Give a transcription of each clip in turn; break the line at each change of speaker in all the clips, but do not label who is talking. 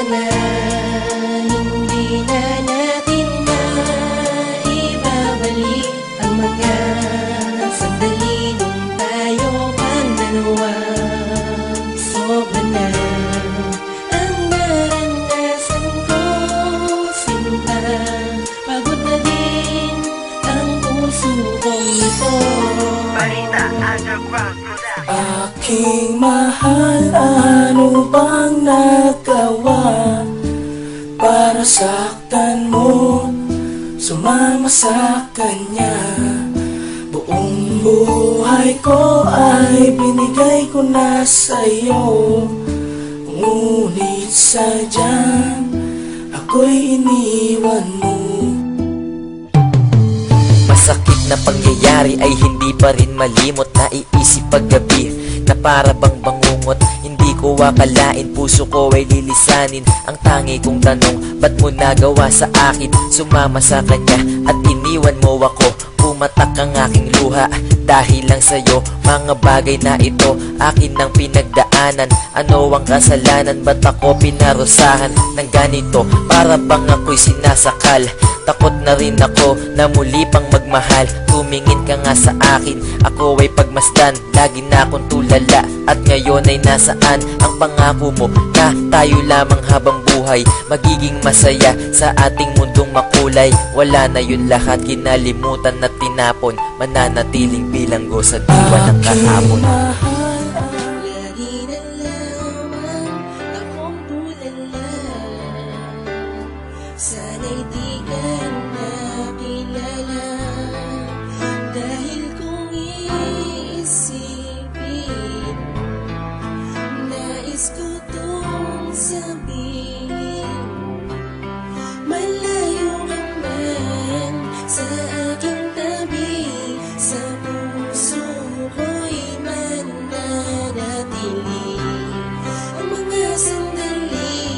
na, hindi na natin maibabalik ang mga sandali nung tayo pang dalawa. Sobra na ang naranasan ko, sinta. Pagod na din ang puso kong ito.
Balita Underground Production.
Aking mahal, ano bang nagawa para saktan mo? Sumama sa kanya. Buong buhay ko ay binigay ko na sa'yo, ngunit sadyang ako'y iniwan mo.
Masakit na pangyayari ay hindi pa rin malimot. Naiisip paggabi na para bang bangungot. Hindi ko akalain puso ko ay lilisanin. Ang tangi kong tanong, ba't mo nagawa sa akin? Sumama sa kanya at iniwan mo ako. Pumatak ang aking luha dahil lang sa'yo. Mga bagay na ito akin ang pinagdaanan. Ano ang kasalanan? Ba't ako pinarusahan ng ganito? Para bang ako'y sinasakal. Takot na rin ako na muli pang magmahal. Tumingin ka nga sa akin, ako ay pagmasdan. Lagi na akong tulala at ngayon ay nasaan ang pangako mo na tayo lamang habang buhay magiging masaya sa ating mundong makulay. Wala na yun lahat, kinalimutan na tinapon. Mananatiling bilanggo sa diwa ng kahapon.
Lagi na lamang akong tulala. Sana'y di ka na kilala. Dahil kung iisipin, nais ko tong sabihin. Malayo ka man sa aking tabi, sa puso ko'y mananatili. Ang mga sandali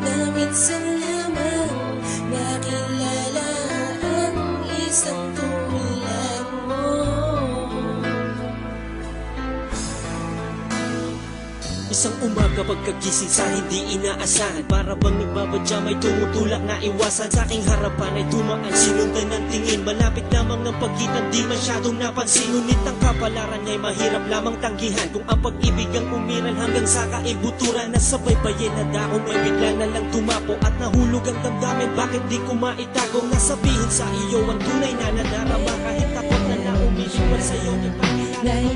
na minsan lamang nakilala ang isang tulad mo.
Isang umaga pagkagising sa hindi inaasahan, para bang nagbabadya may tumutulak na iwasan. Sa aking harapan ay dumaan, sinundan ng tingin. Malapit lamang ng pagitan, di masyadong napansin. Ngunit ang kapalaran niya'y mahirap lamang tanggihan. Kung ang pag-ibig ang umiral hanggang sa kaibuturan, nasabay bayin na dahon ay bigla na lang tumapo at nahulog ang damdamin. Bakit di ko maitago? Nasabihin sa iyo ang tunay na nadarama, kahit takot na naumisyon sa'yo.
Dahil